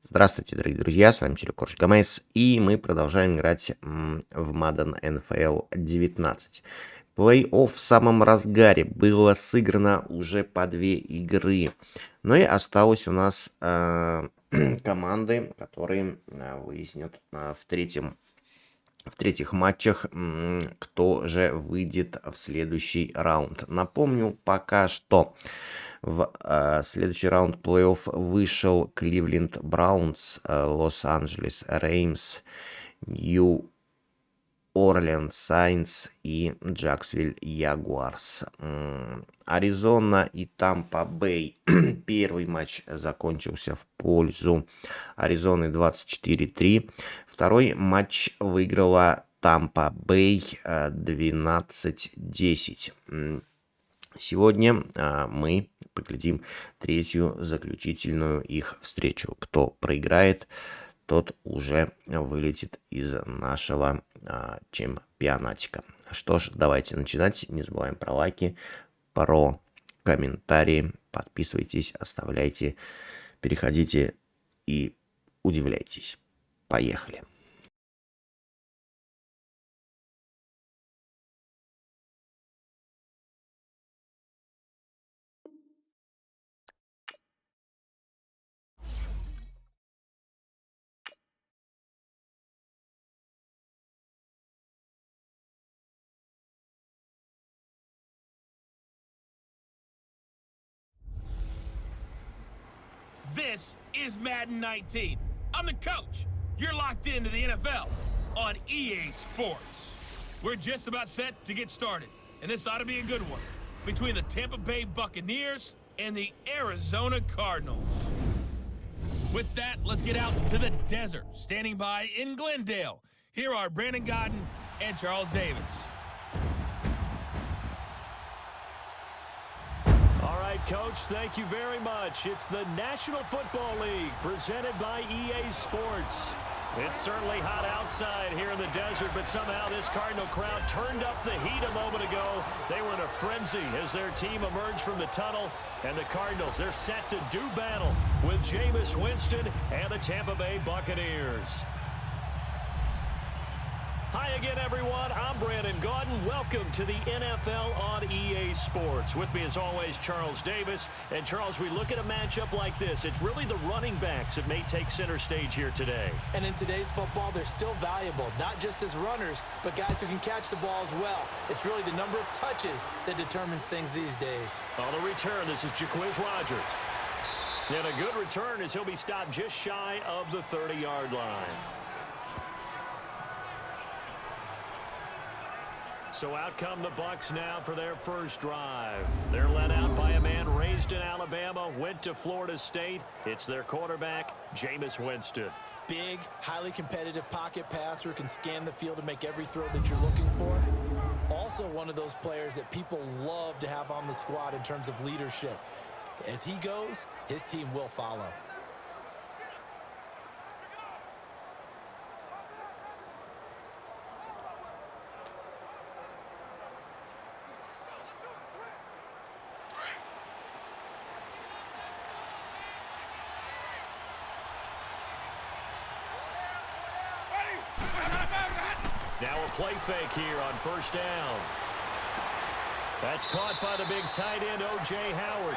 Здравствуйте, дорогие друзья, с вами WWEKorgeGames, и мы продолжаем играть в Madden NFL 19. Плей-офф в самом разгаре, было сыграно уже по 2 игры, но и осталось у нас команды, которые выяснят в третьих матчах, кто же выйдет в следующий раунд. Напомню пока что. В следующий раунд плей-офф вышел Кливленд Браунс, Лос-Анджелес Реймс, Нью Орлеан Сайнс и Джексонвилл Ягуарс. Аризона и Тампа Бэй. Первый матч закончился в пользу Аризоны 24-3. Второй матч выиграла Тампа Бэй 12-10. Сегодня мы поглядим третью заключительную их встречу. Кто проиграет, тот уже вылетит из нашего чемпионатика. Что ж, давайте начинать. Не забываем про лайки, про комментарии. Подписывайтесь, оставляйте, переходите и удивляйтесь. Поехали. This is Madden 19. I'm the coach. You're locked into the NFL on EA Sports. We're just about set to get started, and this ought to be a good one between the Tampa Bay Buccaneers and the Arizona Cardinals. With that, let's get out to the desert. Standing by in Glendale, here are Brandon Godden and Charles Davis. All right, Coach, thank you very much. It's the National Football League presented by EA Sports. It's certainly hot outside here in the desert, but somehow this Cardinal crowd turned up the heat a moment ago. They were in a frenzy as their team emerged from the tunnel, and the Cardinals, they're set to do battle with Jameis Winston and the Tampa Bay Buccaneers. Hi again, everyone. I'm Brandon Gaudin. Welcome to the NFL on EA Sports. With me, as always, Charles Davis. And, Charles, we look at a matchup like this. It's really the running backs that may take center stage here today. And in today's football, they're still valuable, not just as runners, but guys who can catch the ball as well. It's really the number of touches that determines things these days. On the return, this is Jaquiz Rogers. And a good return as he'll be stopped just shy of the 30-yard line. So out come the Bucs now for their first drive. They're led out by a man raised in Alabama, went to Florida State. It's their quarterback, Jameis Winston. Big, highly competitive pocket passer, can scan the field and make every throw that you're looking for. Also one of those players that people love to have on the squad in terms of leadership. As he goes, his team will follow. Now a play fake here on first down. That's caught by the big tight end, O.J. Howard.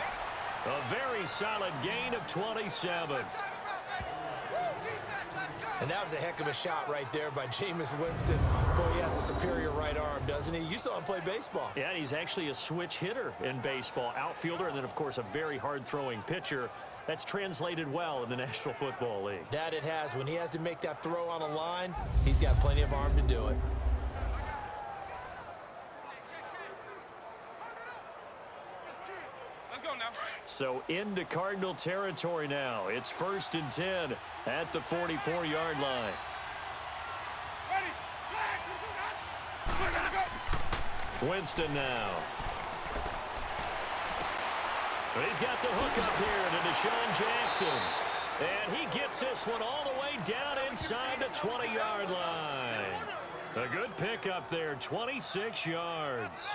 A very solid gain of 27. And that was a heck of a shot right there by Jameis Winston. Boy, he has a superior right arm, doesn't he? You saw him play baseball. Yeah, he's actually a switch hitter in baseball. Outfielder, and then, of course, a very hard-throwing pitcher. That's translated well in the National Football League. That it has. When he has to make that throw on a line, he's got plenty of arm to do it. So into Cardinal territory now. It's 1st and 10 at the 44-yard line. Winston now. But he's got the hook up here to Deshaun Jackson. And he gets this one all the way down inside the 20-yard line. A good pickup there, 26 yards.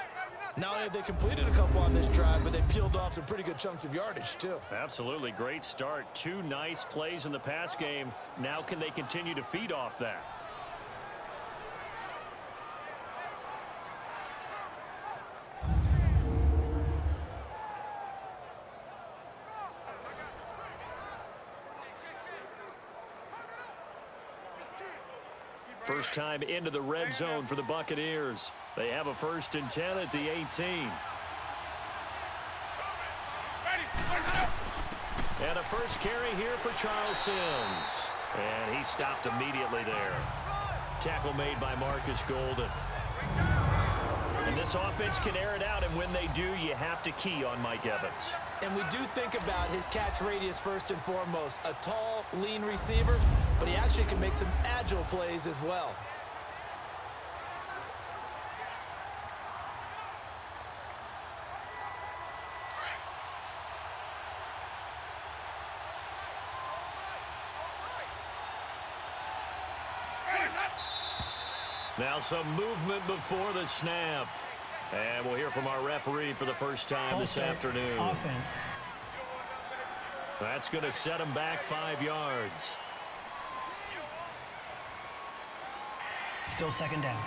Not only have they completed a couple on this drive, but they peeled off some pretty good chunks of yardage, too. Absolutely great start. 2 nice plays in the pass game. Now can they continue to feed off that? First time into the red zone for the Buccaneers. They have a 1st and 10 at the 18. And a first carry here for Charles Sims. And he stopped immediately there. Tackle made by Marcus Golden. And this offense can air it out, and when they do, you have to key on Mike Evans. And we do think about his catch radius first and foremost. A tall, lean receiver, but he actually can make some agile plays as well. Now some movement before the snap. And we'll hear from our referee for the first time this afternoon. Offense. That's going to set him back 5 yards. Still 2nd down.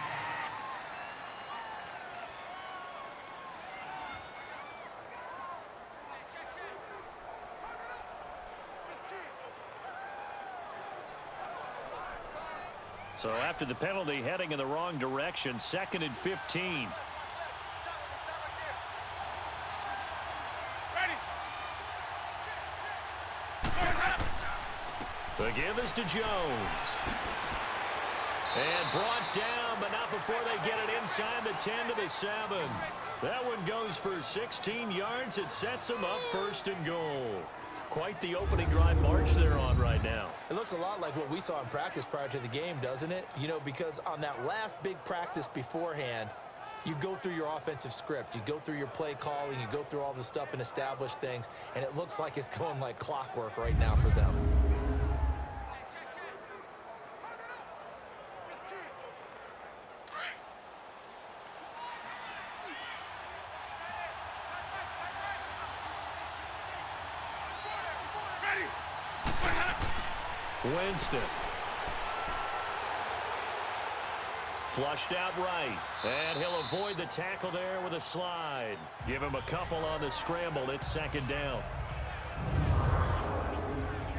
So after the penalty, heading in the wrong direction, 2nd and 15. The give is to Jones. And brought down, but not before they get it inside the 10 to the 7. That one goes for 16 yards. It sets them up 1st and goal. Quite the opening drive march they're on right now. It looks a lot like what we saw in practice prior to the game, doesn't it? You know, because on that last big practice beforehand, you go through your offensive script. You go through your play calling. You go through all the stuff and establish things. And it looks like it's going like clockwork right now for them. Winston. Flushed out right. And he'll avoid the tackle there with a slide. Give him a couple on the scramble. It's 2nd down.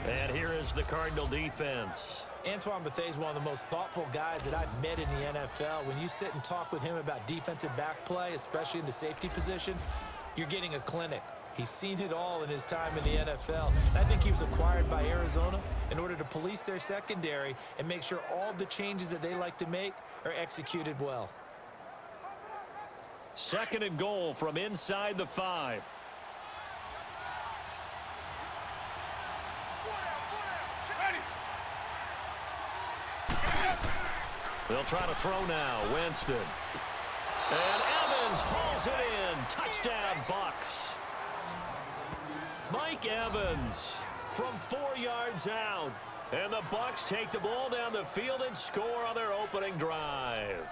And here is the Cardinal defense. Antoine Bethea is one of the most thoughtful guys that I've met in the NFL. When you sit and talk with him about defensive back play, especially in the safety position, you're getting a clinic. He's seen it all in his time in the NFL. And I think he was acquired by Arizona in order to police their secondary and make sure all the changes that they like to make are executed well. 2nd and goal from inside the 5. They'll try to throw now. Winston. And Evans hauls it in. Touchdown, Bucks. Mike Evans from 4 yards out. And the Bucks take the ball down the field and score on their opening drive.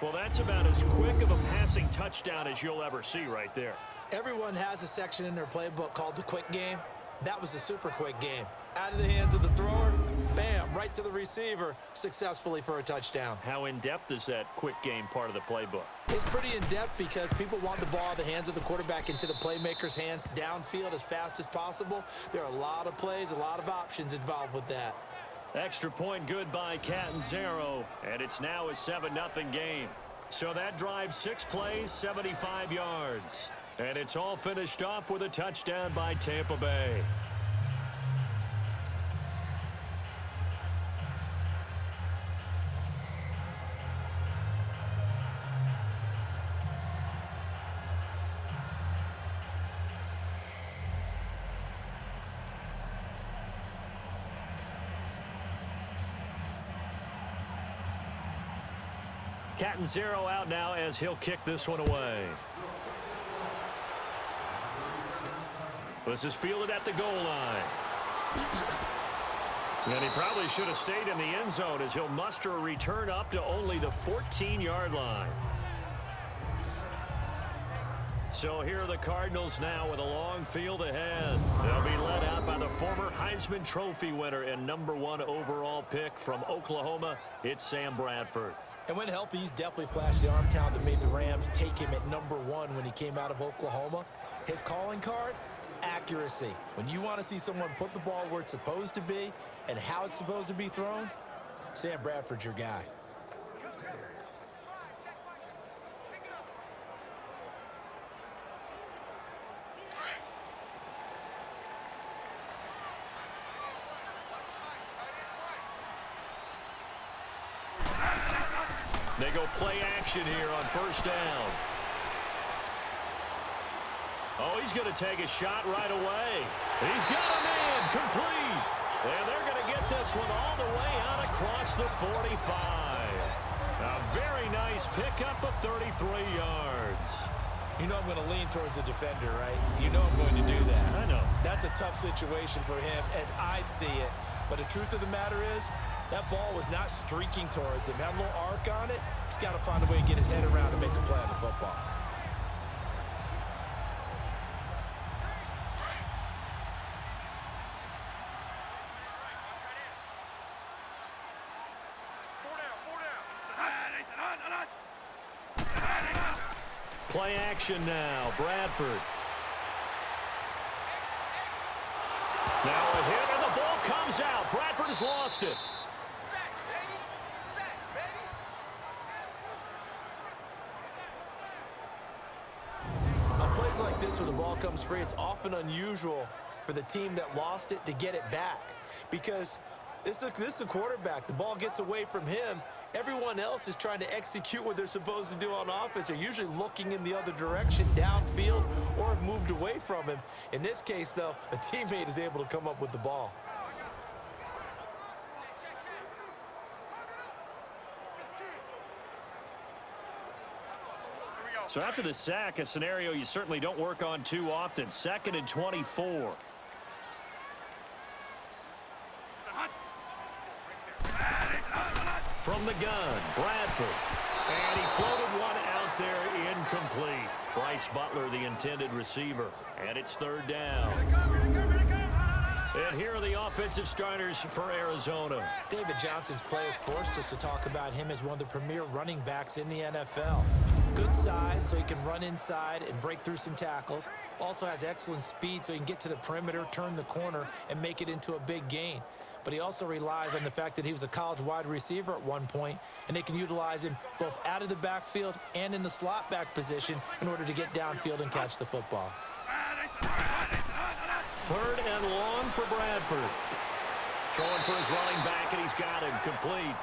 Well, that's about as quick of a passing touchdown as you'll ever see right there. Everyone has a section in their playbook called the quick game. That was a super quick game. Out of the hands of the thrower, bam, right to the receiver, successfully for a touchdown. How in-depth is that quick game part of the playbook? It's pretty in-depth because people want the ball out of the hands of the quarterback into the playmaker's hands downfield as fast as possible. There are a lot of plays, a lot of options involved with that. Extra point good by Catanzaro, and it's now a 7-0 game. So that drive, 6 plays, 75 yards. And it's all finished off with a touchdown by Tampa Bay. Catanzaro out now as he'll kick this one away. This is fielded at the goal line. And he probably should have stayed in the end zone as he'll muster a return up to only the 14-yard line. So here are the Cardinals now with a long field ahead. They'll be led out by the former Heisman Trophy winner and #1 overall pick from Oklahoma. It's Sam Bradford. And when healthy, he's definitely flashed the arm talent that made the Rams take him at #1 when he came out of Oklahoma. His calling card, accuracy. When you want to see someone put the ball where it's supposed to be and how it's supposed to be thrown, Sam Bradford's your guy. They go play action here on first down. Oh, he's going to take a shot right away. He's got a man complete. And they're going to get this one all the way out across the 45. A very nice pickup of 33 yards. You know I'm going to lean towards the defender, right? You know I'm going to do that. I know. That's a tough situation for him as I see it. But the truth of the matter is, that ball was not streaking towards him. Had a little arc on it. He's got to find a way to get his head around and make a play on the football. Play action now. Bradford. Now a hit, and the ball comes out. Bradford has lost it. On plays like this where the ball comes free, it's often unusual for the team that lost it to get it back. Because this is a quarterback. The ball gets away from him. Everyone else is trying to execute what they're supposed to do on offense. They're usually looking in the other direction, downfield, or have moved away from him. In this case, though, a teammate is able to come up with the ball. So after the sack, a scenario you certainly don't work on too often. 2nd and 24. From the gun, Bradford. And he floated one out there incomplete. Bryce Butler, the intended receiver. And it's 3rd down. And here are the offensive starters for Arizona. David Johnson's play has forced us to talk about him as one of the premier running backs in the NFL. Good size, so he can run inside and break through some tackles. Also has excellent speed, so he can get to the perimeter, turn the corner, and make it into a big gain. But he also relies on the fact that he was a college wide receiver at one point, and they can utilize him both out of the backfield and in the slot back position in order to get downfield and catch the football. 3rd and long for Bradford. Throwing for his running back, and he's got him complete.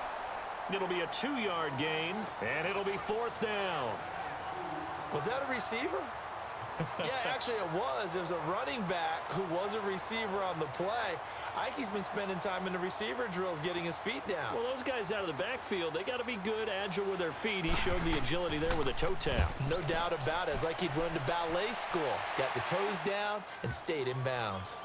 It'll be a 2-yard gain, and it'll be 4th down. Was that a receiver? Yeah, actually it was. It was a running back who was a receiver on the play. Ike's been spending time in the receiver drills getting his feet down. Well, those guys out of the backfield, they got to be good, agile with their feet. He showed the agility there with a toe tap. No doubt about it. It's like he'd run to ballet school. Got the toes down and stayed in bounds.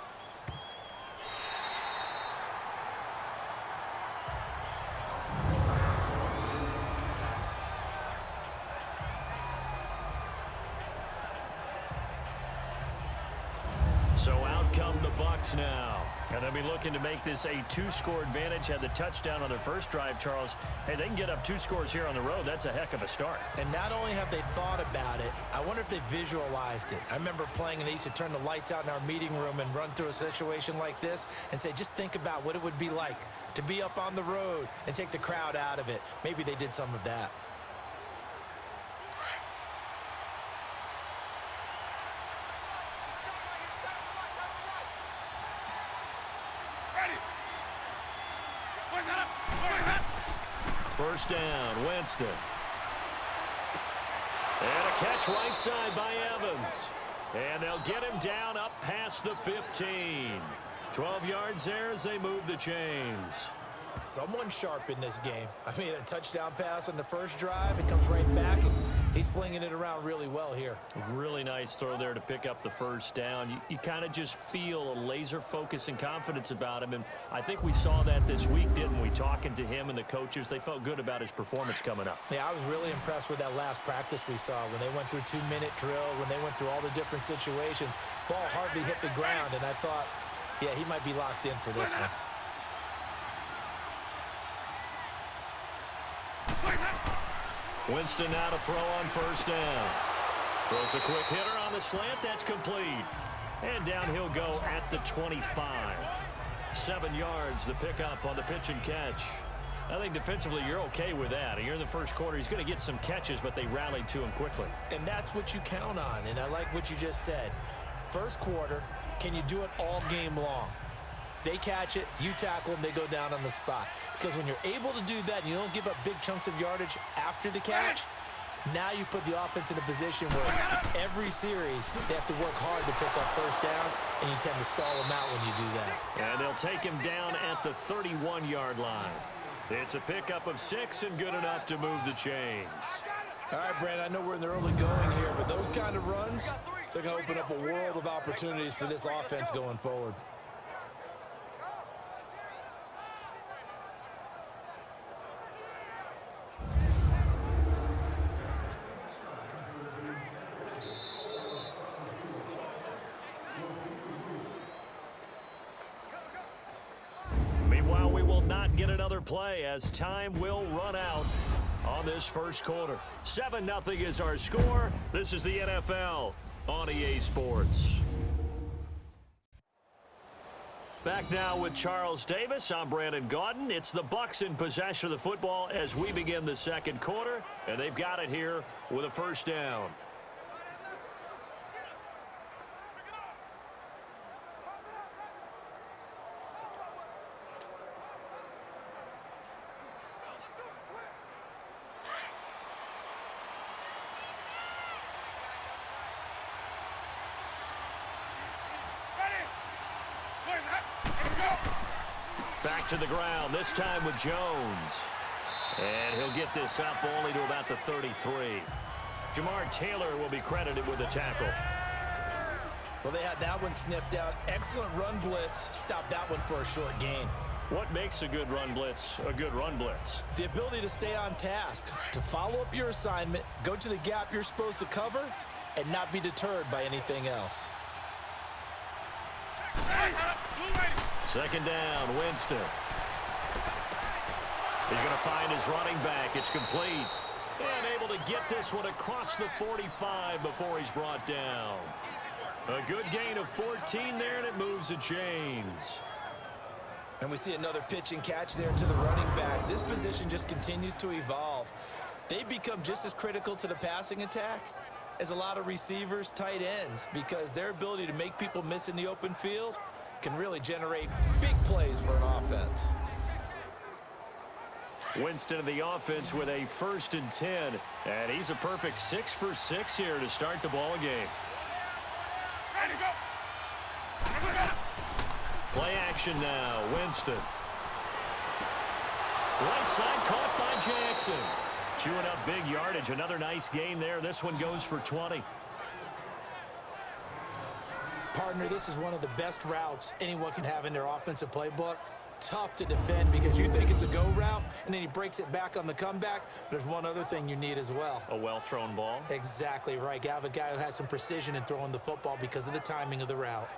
So out come the Bucs now. And they'll be looking to make this a 2-score advantage. Had the touchdown on their first drive, Charles. Hey, they can get up 2 scores here on the road. That's a heck of a start. And not only have they thought about it, I wonder if they visualized it. I remember playing and they used to turn the lights out in our meeting room and run through a situation like this and say, just think about what it would be like to be up on the road and take the crowd out of it. Maybe they did some of that. First down, Winston. And a catch right side by Evans. And they'll get him down up past the 15. 12 yards there as they move the chains. Someone sharp in this game. I mean, a touchdown pass on the first drive. It comes right back. He's flinging it around really well here. Really nice throw there to pick up the first down. You kind of just feel a laser focus and confidence about him, and I think we saw that this week, didn't we? Talking to him and the coaches, they felt good about his performance coming up. Yeah, I was really impressed with that last practice we saw when they went through 2-minute drill, when they went through all the different situations. Ball hardly hit the ground, and I thought, yeah, he might be locked in for this one. Winston now to throw on first down. Throws a quick hitter on the slant. That's complete. And down he'll go at the 25. 7 yards, the pickup on the pitch and catch. I think defensively you're okay with that. Here in the first quarter, he's going to get some catches, but they rallied to him quickly. And that's what you count on, and I like what you just said. First quarter, can you do it all game long? They catch it, you tackle them, they go down on the spot. Because when you're able to do that, and you don't give up big chunks of yardage after the catch, now you put the offense in a position where every series they have to work hard to pick up first downs, and you tend to stall them out when you do that. And they'll take him down at the 31-yard line. It's a pickup of 6 and good enough to move the chains. All right, Brandon, I know we're in the early going here, but those kind of runs, they're going to open up a world of opportunities for this offense going forward. Meanwhile, we will not get another play as time will run out on this first quarter. 7-0 is our score. This is the NFL on EA Sports. Back now with Charles Davis. I'm Brandon Gaudin. It's the Bucs in possession of the football as we begin the second quarter, and they've got it here with a first down. Back to the ground, this time with Jones. And he'll get this up only to about the 33. Jamar Taylor will be credited with a tackle. Well, they had that one sniffed out. Excellent run blitz. Stopped that one for a short gain. What makes a good run blitz a good run blitz? The ability to stay on task, to follow up your assignment, go to the gap you're supposed to cover, and not be deterred by anything else. Second down, Winston. He's going to find his running back. It's complete. And able to get this one across the 45 before he's brought down. A good gain of 14 there, and it moves the chains. And we see another pitch and catch there to the running back. This position just continues to evolve. They become just as critical to the passing attack as a lot of receivers, tight ends, because their ability to make people miss in the open field can really generate big plays for an offense. Winston in the offense with a 1st and 10, and he's a perfect 6 for 6 here to start the ball game. Play action now, Winston. Right side caught by Jackson. Chewing up big yardage, another nice gain there. This one goes for 20. Partner, this is one of the best routes anyone can have in their offensive playbook. Tough to defend because you think it's a go route, and then he breaks it back on the comeback. There's one other thing you need as well. A well-thrown ball. Exactly right. You have a guy who has some precision in throwing the football because of the timing of the route.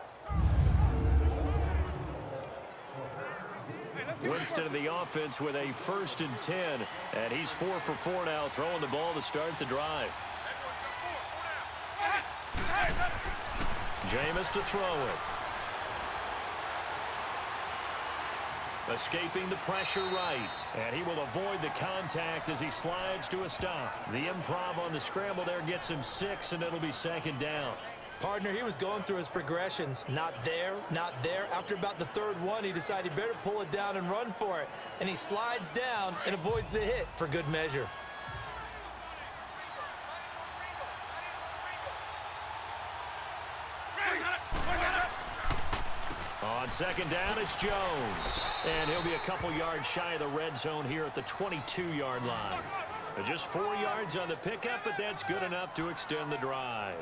Winston in the offense with a 1st and 10, and he's 4 for 4 now, throwing the ball to start the drive. Jameis to throw it. Escaping the pressure right, and he will avoid the contact as he slides to a stop. The improv on the scramble there gets him 6, and it'll be 2nd down. Partner, he was going through his progressions. Not there, not there. After about the 3rd one, he decided he better pull it down and run for it. And he slides down and avoids the hit for good measure. On 2nd down, it's Jones. And he'll be a couple yards shy of the red zone here at the 22-yard line. Just 4 yards on the pickup, but that's good enough to extend the drive.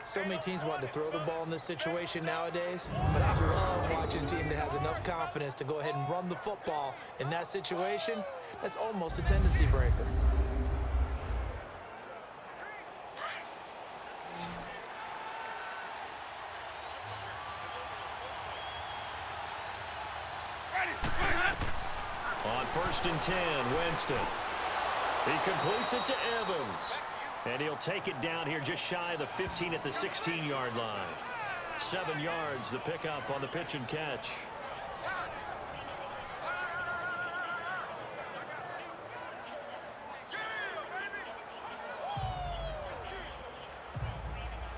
So many teams want to throw the ball in this situation nowadays, but I love watching a team that has enough confidence to go ahead and run the football. In that situation, that's almost a tendency breaker. On 1st and 10, Winston. He completes it to Evans. And he'll take it down here just shy of the 15 at the 16-yard line. 7 yards, the pickup on the pitch and catch.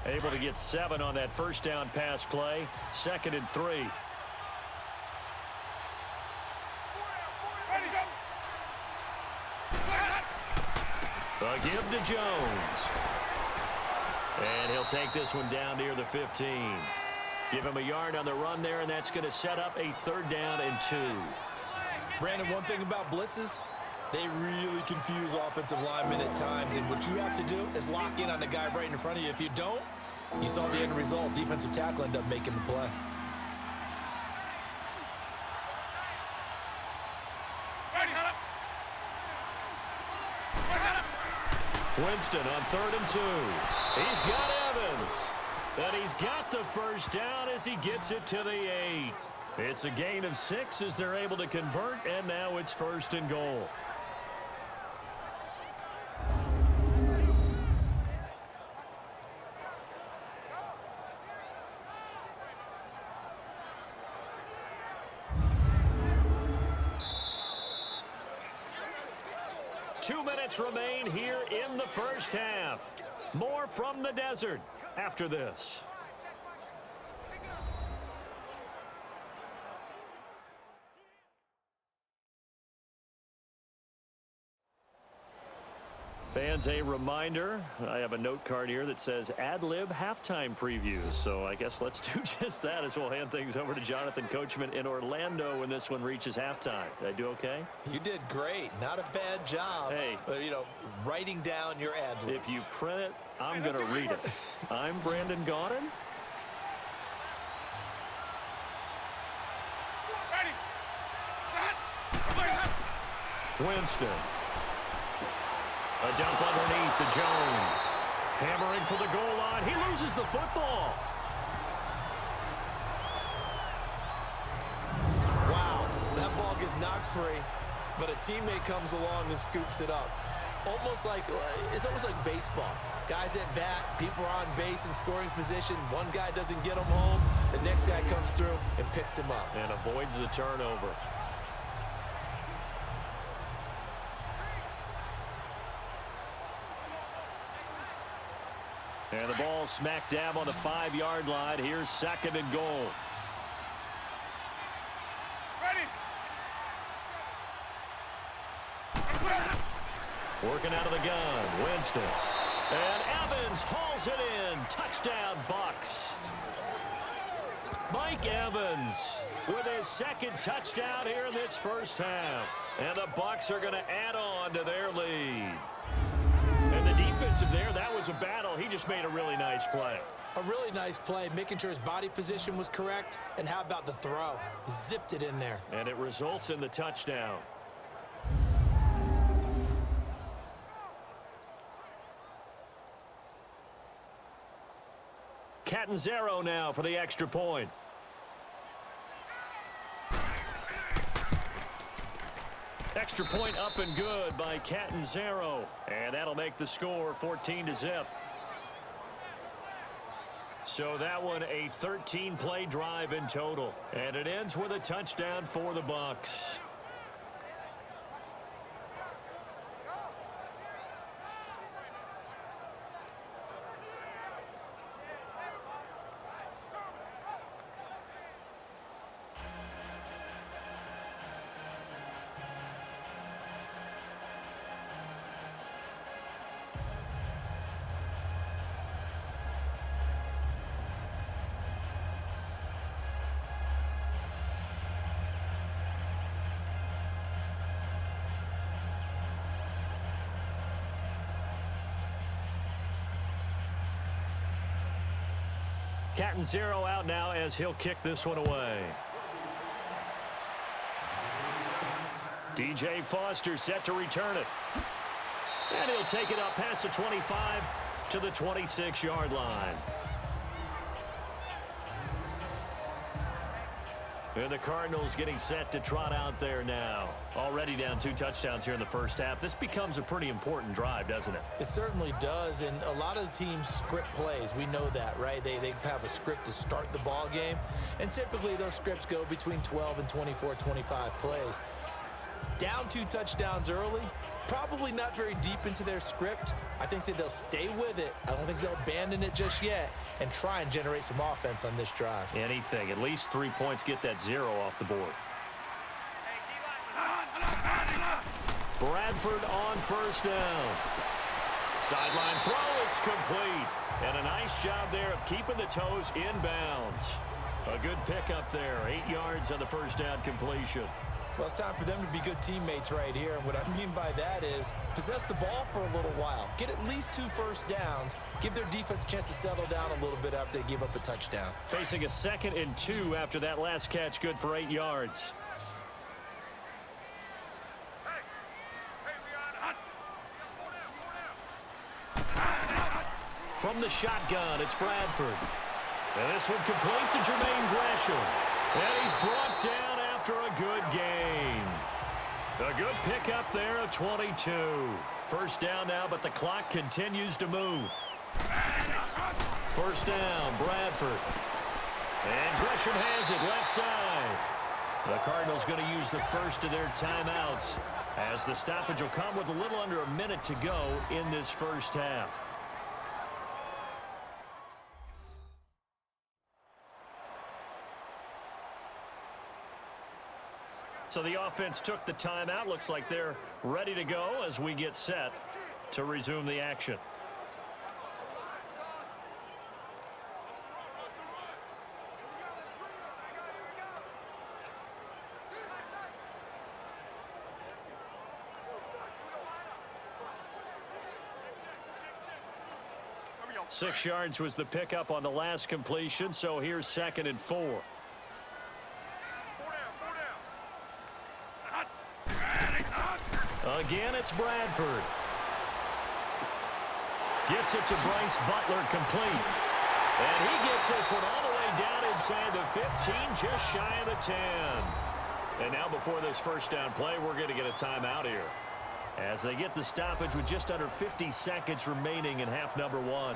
Able to get 7 on that first down pass play. 2nd and 3. A give to Jones. And he'll take this one down near the 15. Give him a yard on the run there, and that's going to set up a 3rd down and 2. Brandon, one thing about blitzes, they really confuse offensive linemen at times, and what you have to do is lock in on the guy right in front of you. If you don't, you saw the end result. Defensive tackle ended up making the play. Winston on 3rd and 2. He's got Evans. And he's got the first down as he gets it to the 8. It's a gain of 6 as they're able to convert, and now it's 1st and goal. Remain here in the first half. More from the desert after this. Fans, a reminder, I have a note card here that says ad-lib halftime previews, so I guess let's do just that as we'll hand things over to Jonathan Coachman in Orlando when this one reaches halftime. Did I do okay? You did great. Not a bad job. Hey. But, writing down your ad-libs. If you print it, I'm going to read it. I'm Brandon Gaudin. Winston. A dump underneath to Jones. Hammering for the goal line. He loses the football. Wow, that ball gets knocked free, but a teammate comes along and scoops it up. It's almost like baseball. Guys at bat, people are on base in scoring position. One guy doesn't get him home. The next guy comes through and picks him up. And avoids the turnover. And the ball smack dab on the 5-yard line. Here's 2nd and goal. Working out of the gun, Winston. And Evans hauls it in. Touchdown, Bucs. Mike Evans with his 2nd touchdown here in this first half. And the Bucs are going to add on to their lead. And the defensive there, that was a battle. He just made a really nice play. A really nice play, making sure his body position was correct. And how about the throw? Zipped it in there. And it results in the touchdown. Catanzaro now for the extra point. Extra point up and good by Catanzaro. And that'll make the score 14-0. So that one a 13-play drive in total. And it ends with a touchdown for the Bucs. Cat and zero out now as he'll kick this one away. DJ Foster set to return it. And he'll take it up past the 25 to the 26-yard line. And the Cardinals getting set to trot out there now. Already down 2 touchdowns here in the first half. This becomes a pretty important drive, doesn't it? It certainly does, and a lot of the teams script plays. We know that, right? They have a script to start the ball game, and typically those scripts go between 12 and 24, 25 plays. Down 2 touchdowns early, probably not very deep into their script. I think that they'll stay with it. I don't think they'll abandon it just yet and try and generate some offense on this drive. Anything. At least 3 points, get that 0 off the board. Bradford on first down. Sideline throw, it's complete. And a nice job there of keeping the toes inbounds. A good pickup there. 8 yards on the first down completion. Well, it's time for them to be good teammates right here. And what I mean by that is possess the ball for a little while. Get at least 2 first downs. Give their defense a chance to settle down a little bit after they give up a touchdown. Facing a 2nd and 2 after that last catch, good for 8 yards. From the shotgun, it's Bradford. And this one complete to Jermaine Gresham. And he's brought down after a good gain. A good pickup there of 22. First down now, but the clock continues to move. First down, Bradford. And Gresham has it left side. The Cardinals going to use the first of their timeouts as the stoppage will come with a little under a minute to go in this first half. So the offense took the timeout. Looks like they're ready to go as we get set to resume the action. Six yards was the pickup on the last completion, so here's 2nd and 4. Again, it's Bradford. Gets it to Bryce Butler, complete. And he gets this one all the way down inside the 15, just shy of the 10. And now before this first down play, we're going to get a timeout here as they get the stoppage with just under 50 seconds remaining in half number 1.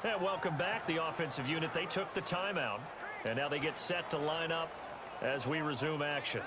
And welcome back, the offensive unit. They took the timeout, and now they get set to line up as we resume action.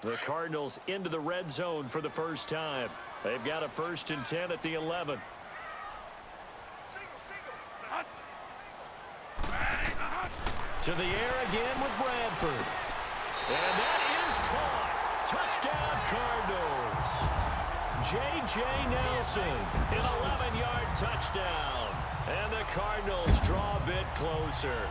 The Cardinals into the red zone for the first time. They've got a 1st and 10 at the 11. To the air again with Bradford. And that is caught. Touchdown, Cardinals. J.J. Nelson, an 11-yard touchdown. And the Cardinals draw a bit closer.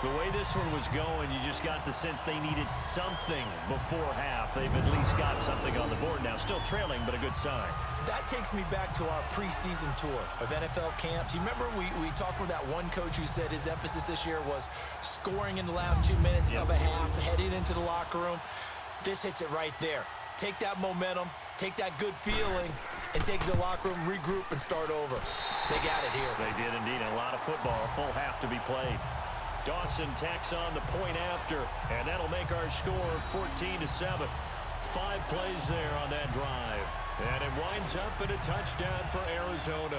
The way this one was going, you just got the sense they needed something before half. They've at least got something on the board now. Still trailing, but a good sign. That takes me back to our preseason tour of NFL camps. You remember we talked with that one coach who said his emphasis this year was scoring in the last 2 minutes of a half, heading into the locker room. This hits it right there. Take that momentum, take that good feeling, and take the locker room, regroup, and start over. They got it here. They did indeed. A lot of football, a full half to be played. Dawson tacks on the point after, and that'll make our score 14-7. 5 plays there on that drive. And it winds up in a touchdown for Arizona.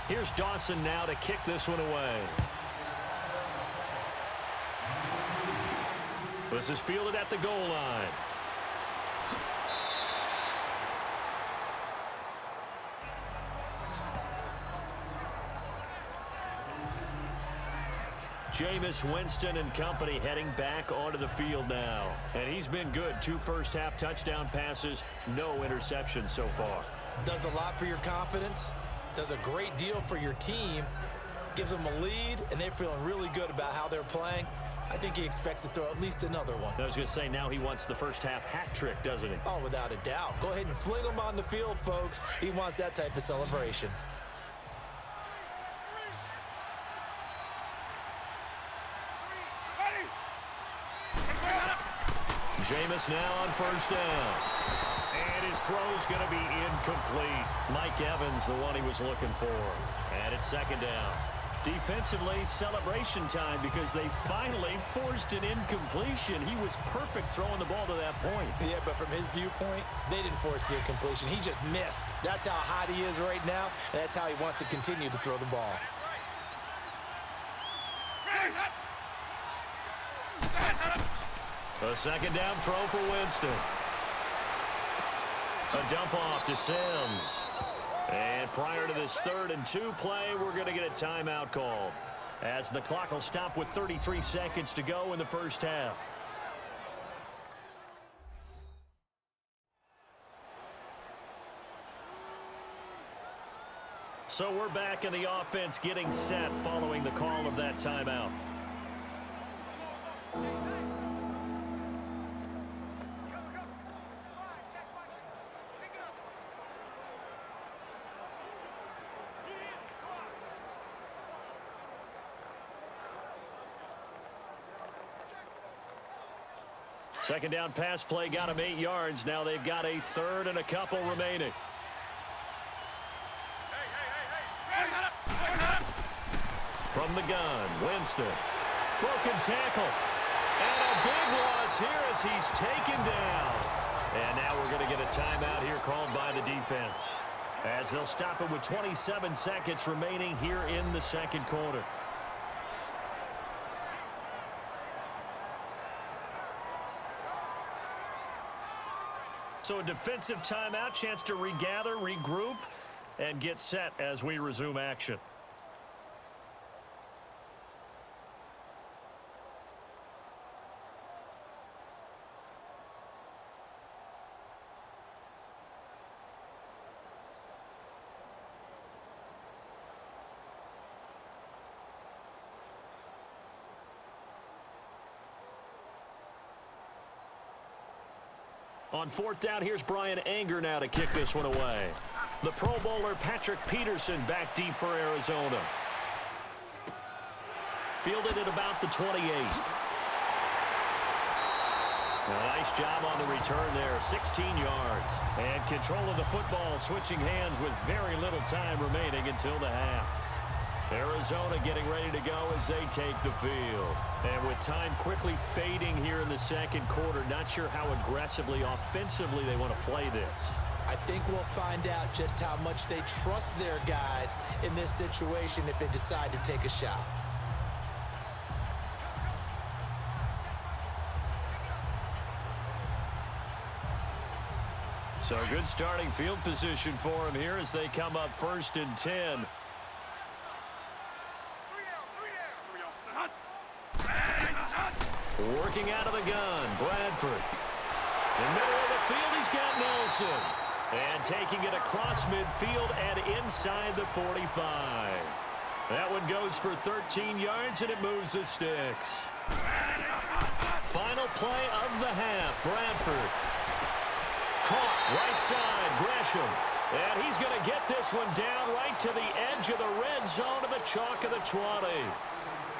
Here's Dawson now to kick this one away. This is fielded at the goal line. Jameis Winston and company heading back onto the field now. And he's been good. 2 first-half touchdown passes, no interceptions so far. Does a lot for your confidence, does a great deal for your team, gives them a lead, and they're feeling really good about how they're playing. I think he expects to throw at least another one. I was going to say, now he wants the first-half hat trick, doesn't he? Oh, without a doubt. Go ahead and fling him on the field, folks. He wants that type of celebration. Jameis now on first down. And his throw's going to be incomplete. Mike Evans, the one he was looking for. And it's second down. Defensively, celebration time because they finally forced an incompletion. He was perfect throwing the ball to that point. Yeah, but from his viewpoint, they didn't force the incompletion. He just missed. That's how hot he is right now, and that's how he wants to continue to throw the ball. A second down throw for Winston. A dump off to Sims. And prior to this 3rd and 2 play, we're going to get a timeout called, as the clock will stop with 33 seconds to go in the first half. So we're back in the offense getting set following the call of that timeout. Second down pass play got him 8 yards. Now they've got a 3rd and a couple remaining. From the gun, Winston. Broken tackle. And a big loss here as he's taken down. And now we're going to get a timeout here called by the defense, as they'll stop it with 27 seconds remaining here in the second quarter. So a defensive timeout, chance to regather, regroup, and get set as we resume action. On 4th down, here's Brian Anger now to kick this one away. The Pro Bowler Patrick Peterson back deep for Arizona. Fielded at about the 28. Nice job on the return there, 16 yards. And control of the football, switching hands with very little time remaining until the half. Arizona getting ready to go as they take the field. And with time quickly fading here in the second quarter, not sure how aggressively, offensively they want to play this. I think we'll find out just how much they trust their guys in this situation if they decide to take a shot. So good starting field position for them here as they come up 1st and 10. Working out of the gun, Bradford. In the middle of the field, he's got Nelson. And taking it across midfield and inside the 45. That one goes for 13 yards, and it moves the sticks. Final play of the half, Bradford. Caught right side, Gresham. And he's going to get this one down right to the edge of the red zone of the chalk of the 20.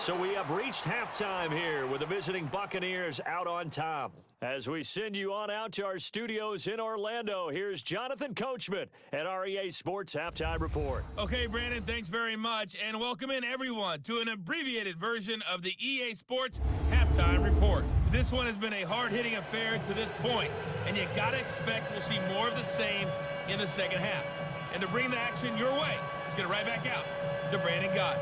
So we have reached halftime here with the visiting Buccaneers out on top. As we send you on out to our studios in Orlando, here's Jonathan Coachman at our EA Sports Halftime Report. Okay, Brandon, thanks very much, and welcome in everyone to an abbreviated version of the EA Sports Halftime Report. This one has been a hard-hitting affair to this point, and you gotta expect we'll see more of the same in the second half. And to bring the action your way, let's get it right back out to Brandon Gott.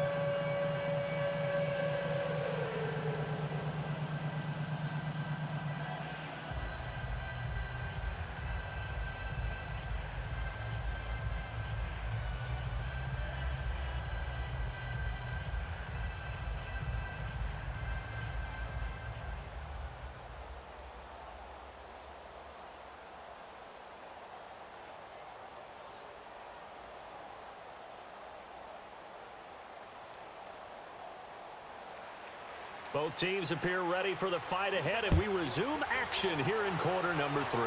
Both teams appear ready for the fight ahead, and we resume action here in quarter number 3.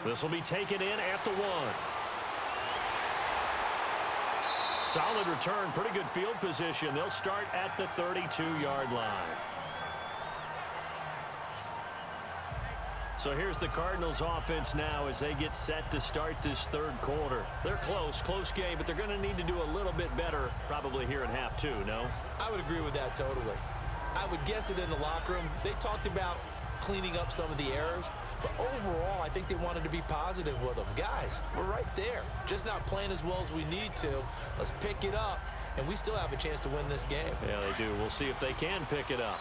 This will be taken in at the 1. Solid return, pretty good field position. They'll start at the 32-yard line. So here's the Cardinals offense now as they get set to start this third quarter. They're close game, but they're going to need to do a little bit better probably here in half 2, no? I would agree with that totally. I would guess it in the locker room. They talked about cleaning up some of the errors, but overall, I think they wanted to be positive with them. Guys, we're right there. Just not playing as well as we need to. Let's pick it up, and we still have a chance to win this game. Yeah, they do. We'll see if they can pick it up.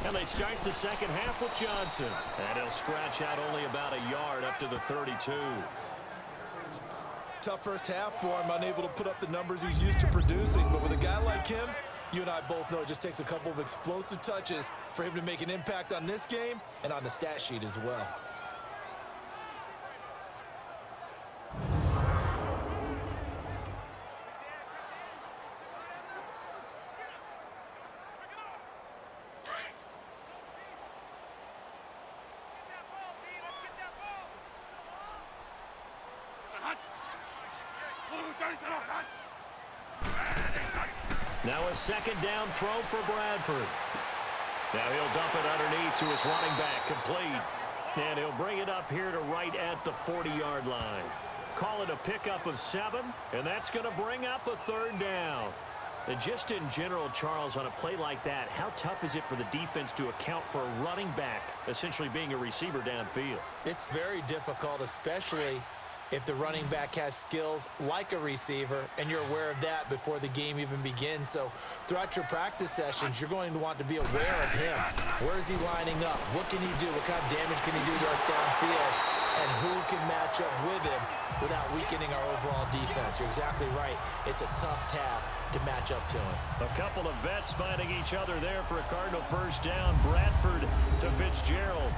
And they start the second half with Johnson. And he'll scratch out only about a yard up to the 32. Tough first half for him, unable to put up the numbers he's used to producing. But with a guy like him, you and I both know it just takes a couple of explosive touches for him to make an impact on this game and on the stat sheet as well. Now a second down throw for Bradford. Now he'll dump it underneath to his running back, complete. And he'll bring it up here to right at the 40-yard line. Call it a pickup of 7, and that's going to bring up a third down. And just in general, Charles, on a play like that, how tough is it for the defense to account for a running back essentially being a receiver downfield? It's very difficult, especially if the running back has skills like a receiver, and you're aware of that before the game even begins. So throughout your practice sessions, you're going to want to be aware of him. Where is he lining up? What can he do? What kind of damage can he do to us downfield? And who can match up with him without weakening our overall defense? You're exactly right. It's a tough task to match up to him. A couple of vets finding each other there for a Cardinal first down. Bradford to Fitzgerald.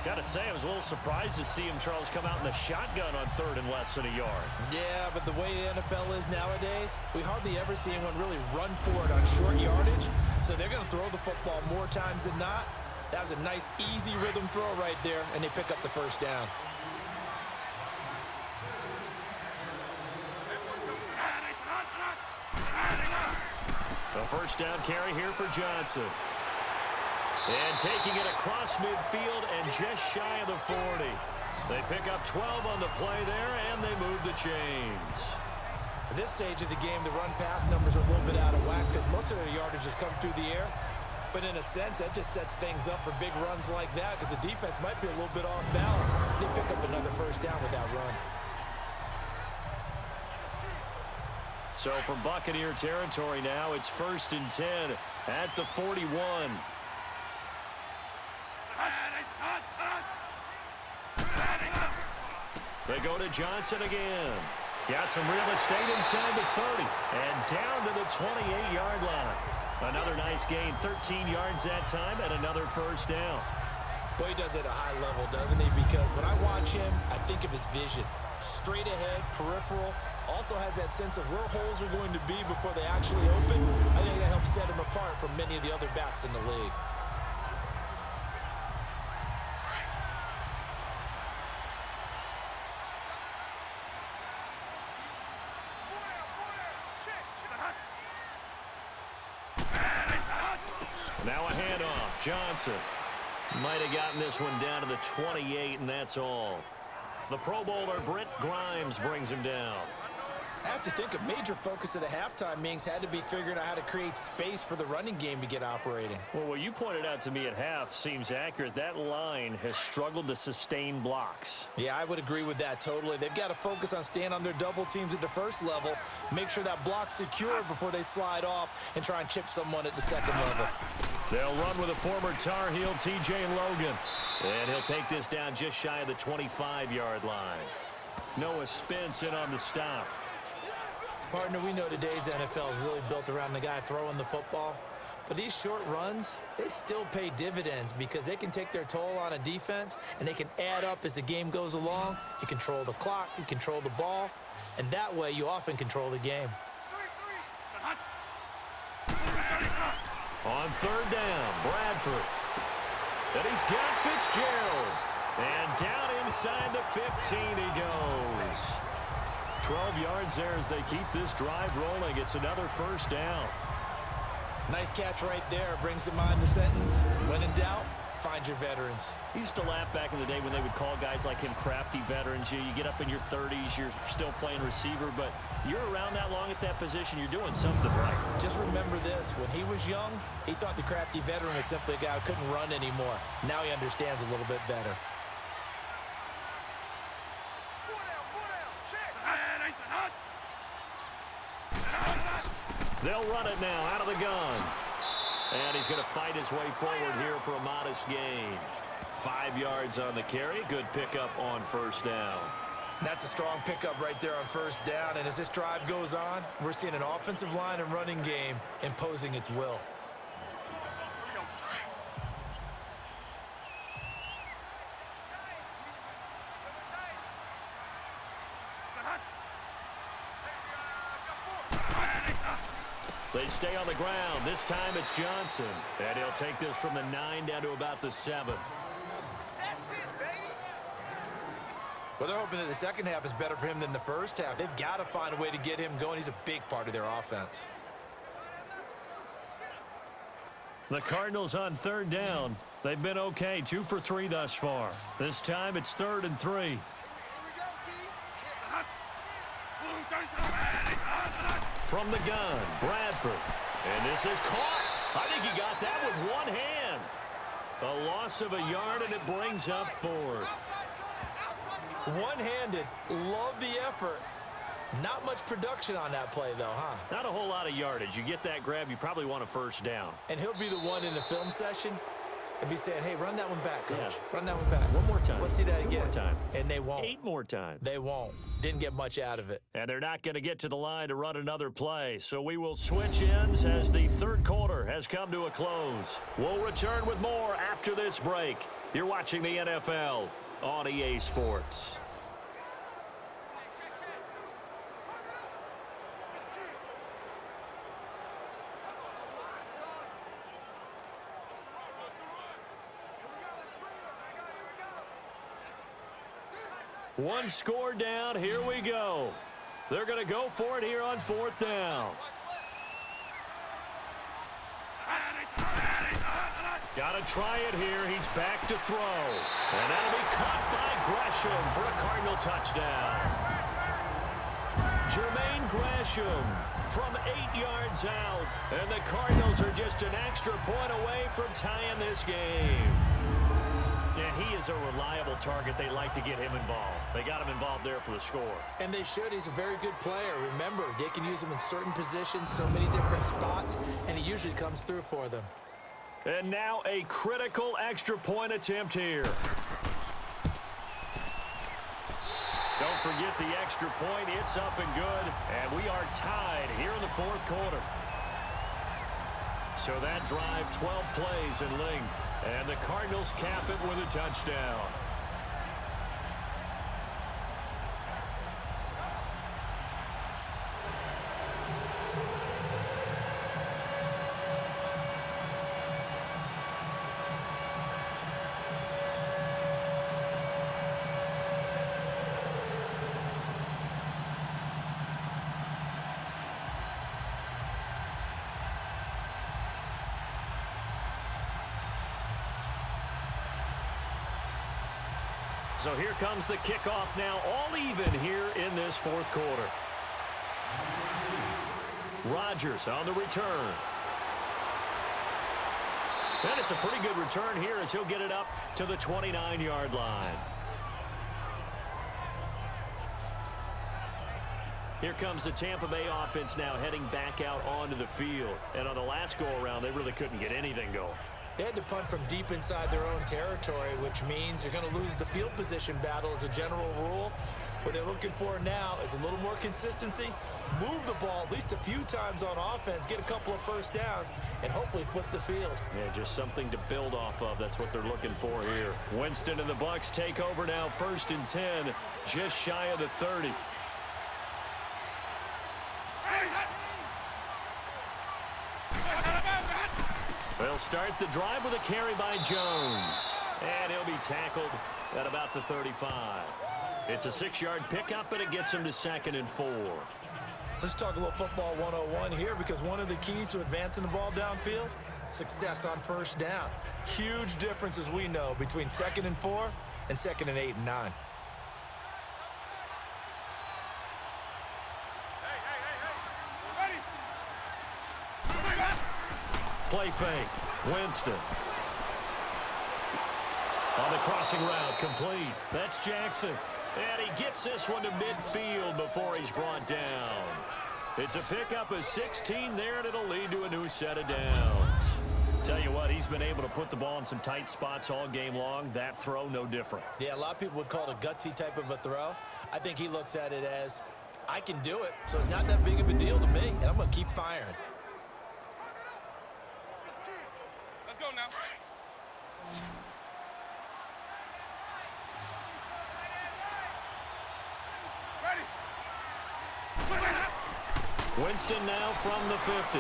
Got to say, I was a little surprised to see him, Charles, come out in the shotgun on third and less than a yard. Yeah, but the way the NFL is nowadays, we hardly ever see anyone really run for it on short yardage. So they're going to throw the football more times than not. That was a nice, easy rhythm throw right there, and they pick up the first down. The first down carry here for Johnson. And taking it across midfield and just shy of the 40. They pick up 12 on the play there, and they move the chains. At this stage of the game, the run-pass numbers are a little bit out of whack because most of their yardage has come through the air. But in a sense, that just sets things up for big runs like that because the defense might be a little bit off balance. They pick up another first down with that run. So from Buccaneer territory now, it's 1st and 10 at the 41. They go to Johnson again. Got some real estate inside the 30 and down to the 28-yard line. Another nice gain, 13 yards that time, and another first down. Boy, he does it at a high level, doesn't he? Because when I watch him, I think of his vision. Straight ahead, peripheral, also has that sense of where holes are going to be before they actually open. I think that helps set him apart from many of the other backs in the league. Now a handoff. Johnson might have gotten this one down to the 28, and that's all. The Pro Bowler, Brent Grimes, brings him down. I have to think a major focus of the halftime meetings had to be figuring out how to create space for the running game to get operating. Well, what you pointed out to me at half seems accurate. That line has struggled to sustain blocks. Yeah, I would agree with that totally. They've got to focus on staying on their double teams at the first level, make sure that block's secure before they slide off and try and chip someone at the second level. They'll run with a former Tar Heel, TJ Logan. And he'll take this down just shy of the 25-yard line. Noah Spence in on the stop. Partner, we know today's NFL is really built around the guy throwing the football. But these short runs, they still pay dividends because they can take their toll on a defense and they can add up as the game goes along. You control the clock, you control the ball, and that way you often control the game. On third down, Bradford. And he's got Fitzgerald. And down inside the 15 he goes. 12 yards there as they keep this drive rolling. It's another first down. Nice catch right there. Brings to mind the sentence, when in doubt, find your veterans. I used to laugh back in the day when they would call guys like him crafty veterans. You get up in your 30s, you're still playing receiver, but you're around that long at that position, you're doing something right. Just remember this, when he was young, he thought the crafty veteran was simply a guy who couldn't run anymore. Now he understands a little bit better. They'll run it now out of the gun. And he's going to fight his way forward here for a modest gain. 5 yards on the carry. Good pickup on first down. That's a strong pickup right there on first down. And as this drive goes on, we're seeing an offensive line and running game imposing its will. They stay on the ground. This time it's Johnson. And he'll take this from the 9 down to about the 7. Well, they're hoping that the second half is better for him than the first half. They've got to find a way to get him going. He's a big part of their offense. The Cardinals on third down. They've been okay, 2 for 3 thus far. This time it's 3rd and 3. From the gun, Bradford. And this is caught. I think he got that with one hand. A loss of a yard, and it brings up 4th. One-handed. Love the effort. Not much production on that play, though, huh? Not a whole lot of yardage. You get that grab, you probably want a first down. And he'll be the one in the film session and be saying, hey, run that one back, coach. Yeah. Run that one back. One more time. Let's see that 2 again. more time. And they won't. 8 more times. They won't. Didn't get much out of it. And they're not going to get to the line to run another play. So we will switch ends as the third quarter has come to a close. We'll return with more after this break. You're watching the NFL on EA Sports. One score down. Here we go. They're going to go for it here on 4th down. Got to try it here. He's back to throw. And that'll be caught by Gresham for a Cardinal touchdown. Jermaine Gresham from 8 yards out. And the Cardinals are just an extra point away from tying this game. And he is a reliable target. They like to get him involved. They got him involved there for the score. And they should. He's a very good player. Remember, they can use him in certain positions, so many different spots, and he usually comes through for them. And now a critical extra point attempt here. Don't forget the extra point. It's up and good. And we are tied here in the 4th quarter. So that drive, 12 plays in length. And the Cardinals cap it with a touchdown. So here comes the kickoff now, all even here in this 4th quarter. Rodgers on the return. And it's a pretty good return here as he'll get it up to the 29-yard line. Here comes the Tampa Bay offense now heading back out onto the field. And on the last go-around, they really couldn't get anything going. They had to punt from deep inside their own territory, which means you're going to lose the field position battle as a general rule. What they're looking for now is a little more consistency, move the ball at least a few times on offense, get a couple of first downs, and hopefully flip the field. Yeah, just something to build off of. That's what they're looking for here. Winston and the Bucs take over now, 1st and 10, just shy of the 30. They'll start the drive with a carry by Jones. And he'll be tackled at about the 35. It's a 6-yard pickup, and it gets him to 2nd and 4. Let's talk a little football 101 here, because one of the keys to advancing the ball downfield, success on first down. Huge difference, as we know, between 2nd and 4 and 2nd and 8 and 9. Play fake. Winston. On the crossing route, complete. That's Jackson. And he gets this one to midfield before he's brought down. It's a pickup of 16 there, and it'll lead to a new set of downs. Tell you what, he's been able to put the ball in some tight spots all game long. That throw, no different. Yeah, a lot of people would call it a gutsy type of a throw. I think he looks at it as, I can do it, so it's not that big of a deal to me, and I'm going to keep firing. Let's go now. Winston now from the 50.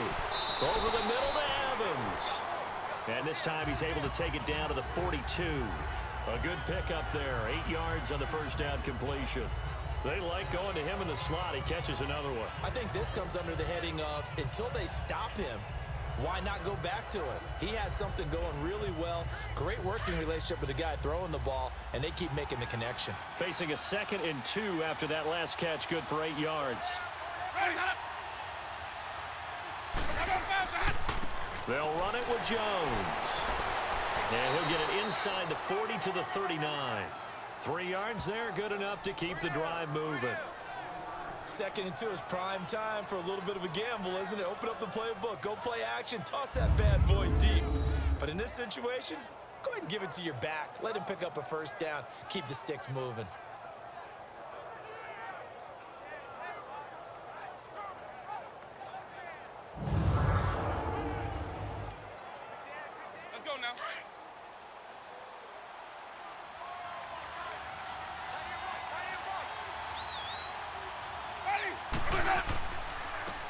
Over the middle to Evans. And this time he's able to take it down to the 42. A good pickup there. 8 yards on the first down completion. They like going to him in the slot. He catches another one. I think this comes under the heading of, until they stop him, why not go back to it? He has something going really well. Great working relationship with the guy throwing the ball, and they keep making the connection. Facing a 2nd and 2 after that last catch, good for 8 yards. They'll run it with Jones. And he'll get it inside the 40 to the 39. 3 yards there, good enough to keep the drive moving. 2nd and 2 is prime time for a little bit of a gamble, isn't it? Open up the playbook, go play action, toss that bad boy deep. But in this situation, go ahead and give it to your back. Let him pick up a first down. Keep the sticks moving. Let's go now.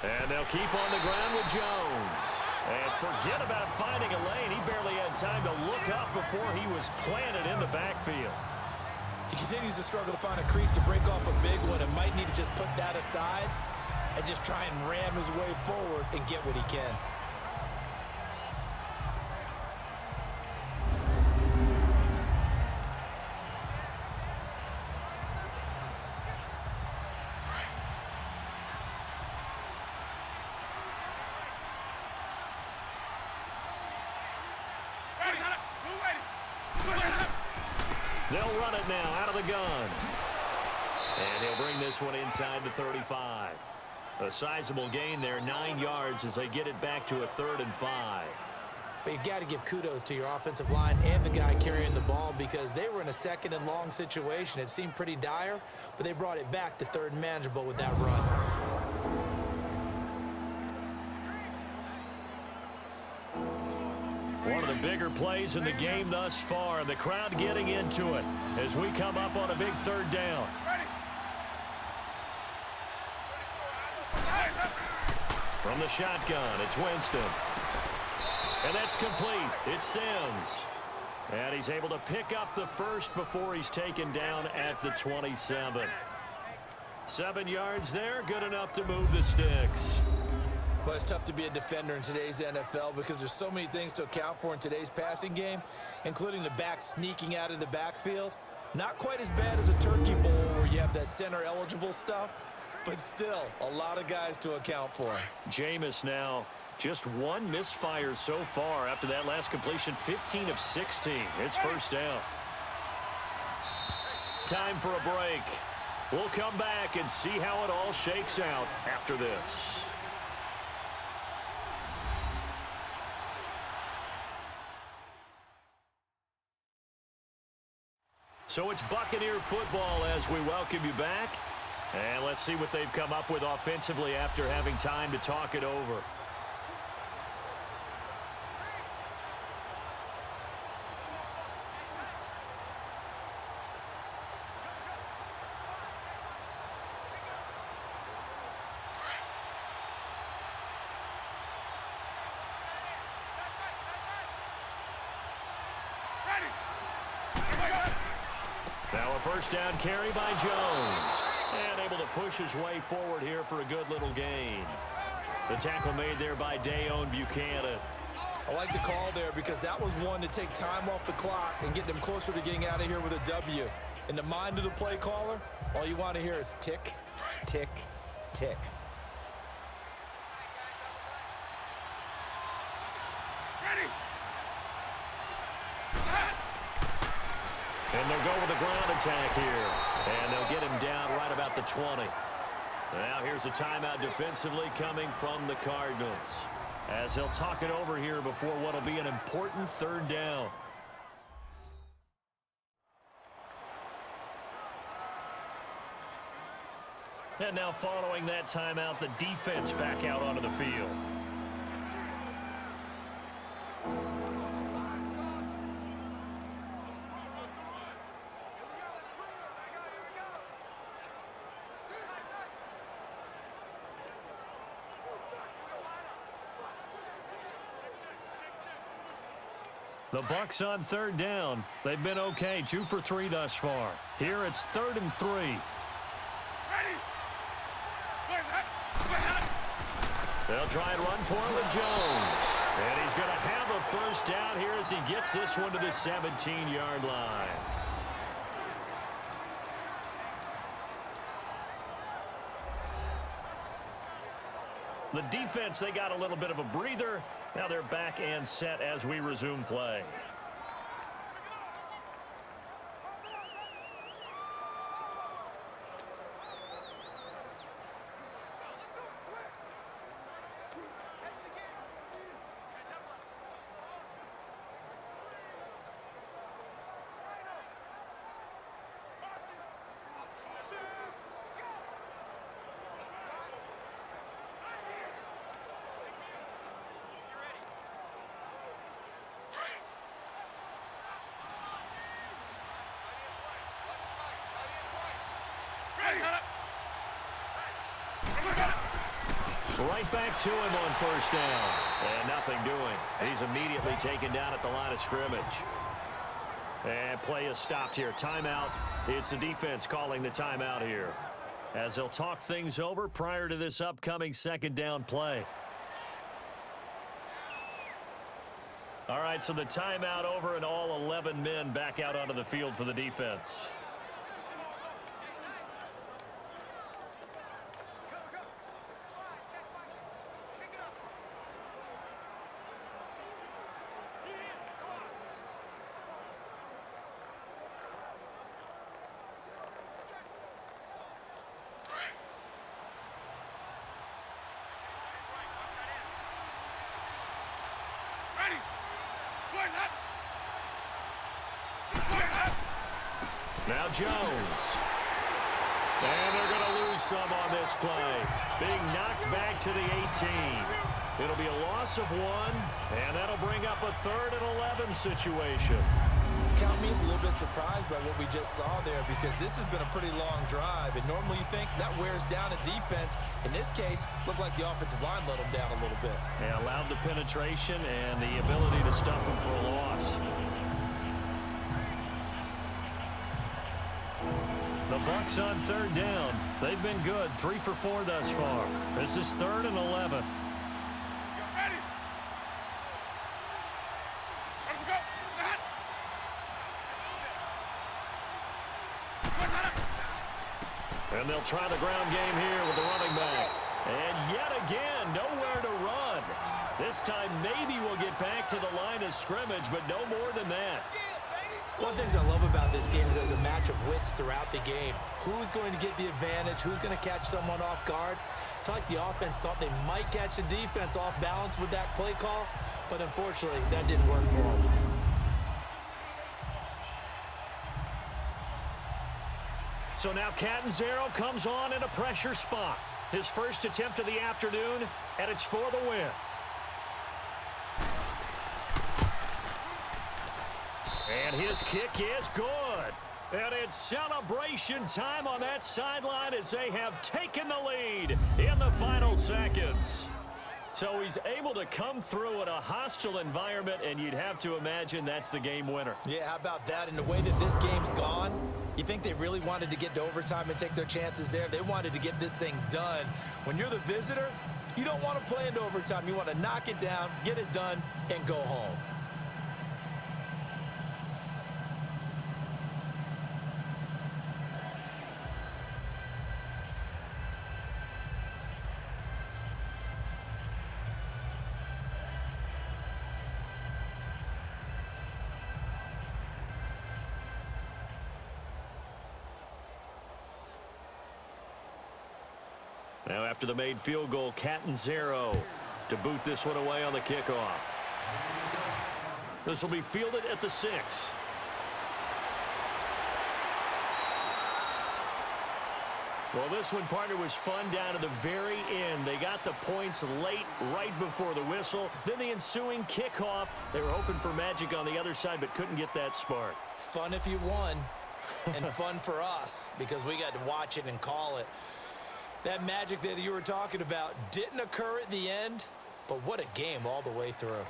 And they'll keep on the ground with Jones. And forget about finding a lane. He barely had time to look up before he was planted in the backfield. He continues to struggle to find a crease to break off a big one, and might need to just put that aside and just try and ram his way forward and get what he can. They'll run it now out of the gun. And he'll bring this one inside the 35. A sizable gain there, 9 yards as they get it back to a 3rd and 5. But you've got to give kudos to your offensive line and the guy carrying the ball, because they were in a 2nd and long situation. It seemed pretty dire, but they brought it back to 3rd and manageable with that run. One of the bigger plays in the game thus far. The crowd getting into it as we come up on a big 3rd down. From the shotgun, it's Winston. And that's complete. It's Sims. And he's able to pick up the first before he's taken down at the 27. 7 yards there, good enough to move the sticks. Well, it's tough to be a defender in today's NFL because there's so many things to account for in today's passing game, including the back sneaking out of the backfield. Not quite as bad as a turkey bowl where you have that center-eligible stuff, but still a lot of guys to account for. Jameis now just one misfire so far after that last completion, 15 of 16. It's first down. Time for a break. We'll come back and see how it all shakes out after this. So it's Buccaneer football as we welcome you back. And let's see what they've come up with offensively after having time to talk it over. Now a first down carry by Jones. And able to push his way forward here for a good little gain. The tackle made there by Buchanan. I like the call there because that was one to take time off the clock and get them closer to getting out of here with a W. In the mind of the play caller, all you want to hear is tick, tick, tick. And they'll go with a ground attack here. And they'll get him down right about the 20. Now here's a timeout defensively coming from the Cardinals, as they'll talk it over here before what will be an important third down. And now following that timeout, the defense back out onto the field. The Bucs on third down. They've been okay, 2 for 3 thus far. Here it's 3rd and 3. They'll try and run for it with Jones. And he's going to have a first down here as he gets this one to the 17-yard line. The defense, they got a little bit of a breather. Now they're back and set as we resume play. Right back to him on first down. And nothing doing. He's immediately taken down at the line of scrimmage. And play is stopped here. Timeout. It's the defense calling the timeout here, as they'll talk things over prior to this upcoming second down play. All right, so the timeout over and all 11 men back out onto the field for the defense. Now Jones. And they're going to lose some on this play. Being knocked back to the 18. It'll be a loss of 1, and that'll bring up a 3rd and 11 situation. Count me as a little bit surprised by what we just saw there, because this has been a pretty long drive, and normally you think that wears down a defense. In this case, looked like the offensive line let them down a little bit. And allowed the penetration and the ability to stuff them for a loss. The Bucs on third down. They've been good, 3 for 4 thus far. This is 3rd and 11. And they'll try the ground game here with the running back. And yet again, nowhere to run. This time maybe we'll get back to the line of scrimmage, but no more than that. One of the things I love about this game is there's a match of wits throughout the game. Who's going to get the advantage? Who's going to catch someone off guard? I feel like the offense thought they might catch the defense off balance with that play call, but unfortunately, that didn't work for them. So now Catanzaro comes on in a pressure spot. His first attempt of the afternoon, and it's for the win. And his kick is good. And it's celebration time on that sideline as they have taken the lead in the final seconds. So he's able to come through in a hostile environment, and you'd have to imagine that's the game winner. Yeah, how about that? And the way that this game's gone, you think they really wanted to get to overtime and take their chances there? They wanted to get this thing done. When you're the visitor, you don't want to play into overtime. You want to knock it down, get it done, and go home. Now after the made field goal, Catanzaro to boot this one away on the kickoff. This will be fielded at the 6. Well, this one, partner, was fun down to the very end. They got the points late, right before the whistle. Then the ensuing kickoff. They were hoping for magic on the other side, but couldn't get that spark. Fun if you won, and fun for us, because we got to watch it and call it. That magic that you were talking about didn't occur at the end, but what a game all the way through.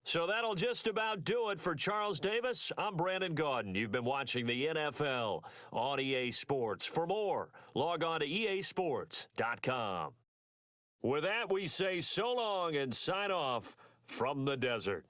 So that'll just about do it for Charles Davis. I'm Brandon Gaudin. You've been watching the NFL on EA Sports. For more, log on to easports.com. With that, we say so long and sign off from the desert.